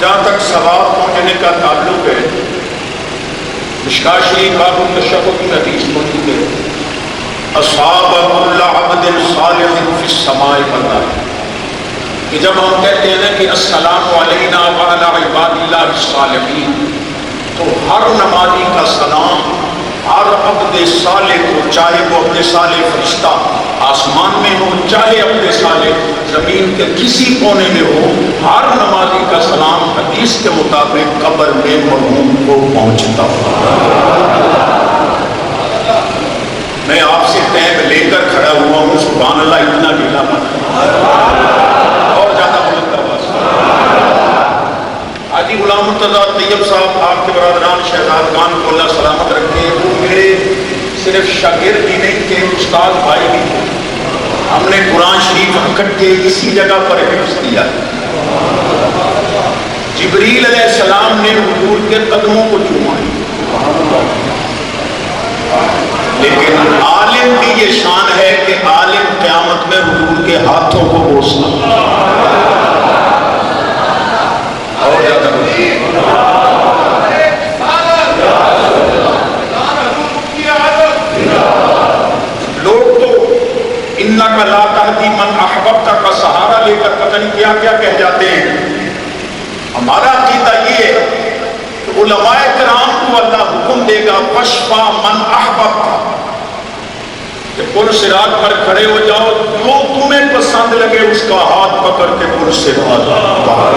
جہاں تک ثواب پہنچنے کا تعلق ہے، مشکوٰۃ شریف باب التشہد کی حدیث موجود ہے، اصاب كل عبد صالح فی السماء والارض، کہ جب ہم کہتے ہیں کہ السلام علینا وعلی عباد اللہ الصالحین، تو ہر نمازی کا سلام ہر عبد صالح کو، چاہے وہ عبد صالح فرشتہ آسمان میں ہو، چاہے عبد صالح زمین کے کسی کونے میں ہو، ہر نمازی کا سلام حدیث کے مطابق قبر میں مرحوم کو پہنچتا ہو۔ میں آپ سے ٹیب لے کر کھڑا ہوا ہوں، سبحان اللہ، اتنا ڈھیلا اور زیادہ بلند آواز۔ حاجی غلام مرتضیٰ طیب صاحب، آپ کے برادران شہزادگان کو اللہ سلامت رکھے، وہ میرے صرف شاگرد ہی نہیں تھے، استاد بھائی بھی تھے۔ ہم نے قرآن شریف اکٹھے اسی جگہ پر حفظ کیا۔ جبریل علیہ السلام نے حضور کے قدموں کو چوما، لیکن عالم کی یہ شان ہے کہ عالم قیامت میں حضور کے ہاتھوں کو بوسنا اور زیادہ لوگ تو انک لا تہدی من احببت کا سہارا لے کر پتہ نہیں کیا کیا کہہ جاتے ہیں۔ ہمارا عقیدہ یہ ہے کہ علماء کرام کو اللہ حکم دے گا فاشفع من احببت، کہ پل صراط پر کھڑے ہو جاؤ، جو تمہیں پسند لگے اس کا ہاتھ پکڑ کے پل صراط باہر۔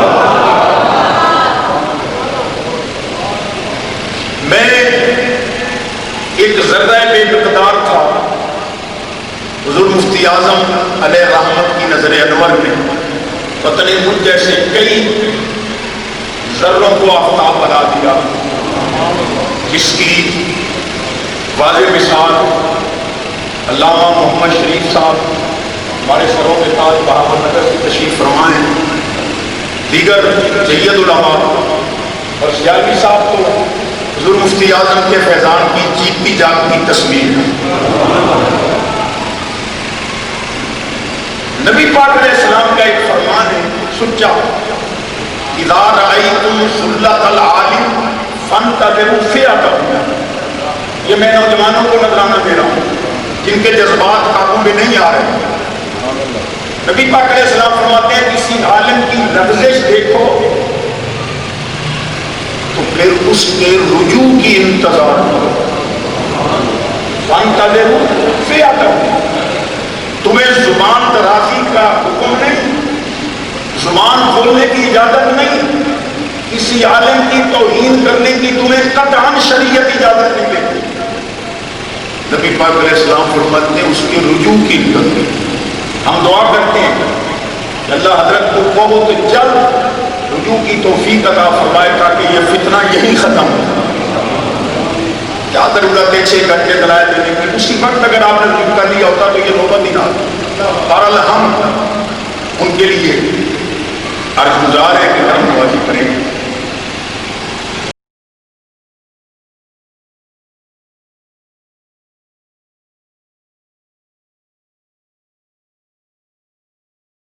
میں ایک ذرہ بے مقدار تھا، حضور مفتی اعظم علیہ رحمت کی نظر انور میں پتہ نہیں مجھ جیسے کئی ذروں کو آفتاب بنا دیا، جس کی واضح مثال علامہ محمد شریف صاحب ہمارے سروں کے تاج بہاول نگر سے تشریف فرما ہیں، دیگر جید علماء اور سیالوی صاحب تو حضور مفتی اعظم کے فیضان کی جیتتی جاگتی تصویر ہے۔ نبی پاک علیہ السلام کا ایک فرمان ہے سچا، اذا رأیتم ذلت العالم فانتظروا فئۃ، یہ میں نوجوانوں کو نذرانہ دے رہا ہوں جن کے جذبات قابو میں نہیں آ رہے۔ نبی پاک علیہ السلام فرماتے ہیں کسی عالم کی لغزش دیکھو تو پھر اس کے رجوع کی انتظار کرو، فانتظروا فئۃ، تمہیں زبان درازی کا حکم نہیں، زبان کھولنے کی اجازت نہیں، کسی عالم کی توہین کرنے کی تمہیں قطعاً شریعت اجازت نہیں دیتی۔ نبی پاک علیہ السلام فرماتے ہیں اس کے رجوع کی اجازت۔ ہم دعا کرتے ہیں کہ اللہ حضرت کو بہت جلد رجوع کی توفیق عطا فرمائے تاکہ یہ فتنہ یہی ختم ہو۔ کیا ضرورت ہے 6 گھنٹے دلائل دینے کی، اسی وقت اگر آپ نے رجوع کر لیا ہوتا تو یہ نوبت ہی نہ آتی۔ بہرحال ہم ان کے لیے عرض گزار ہے کہ ہم نوازی کریں۔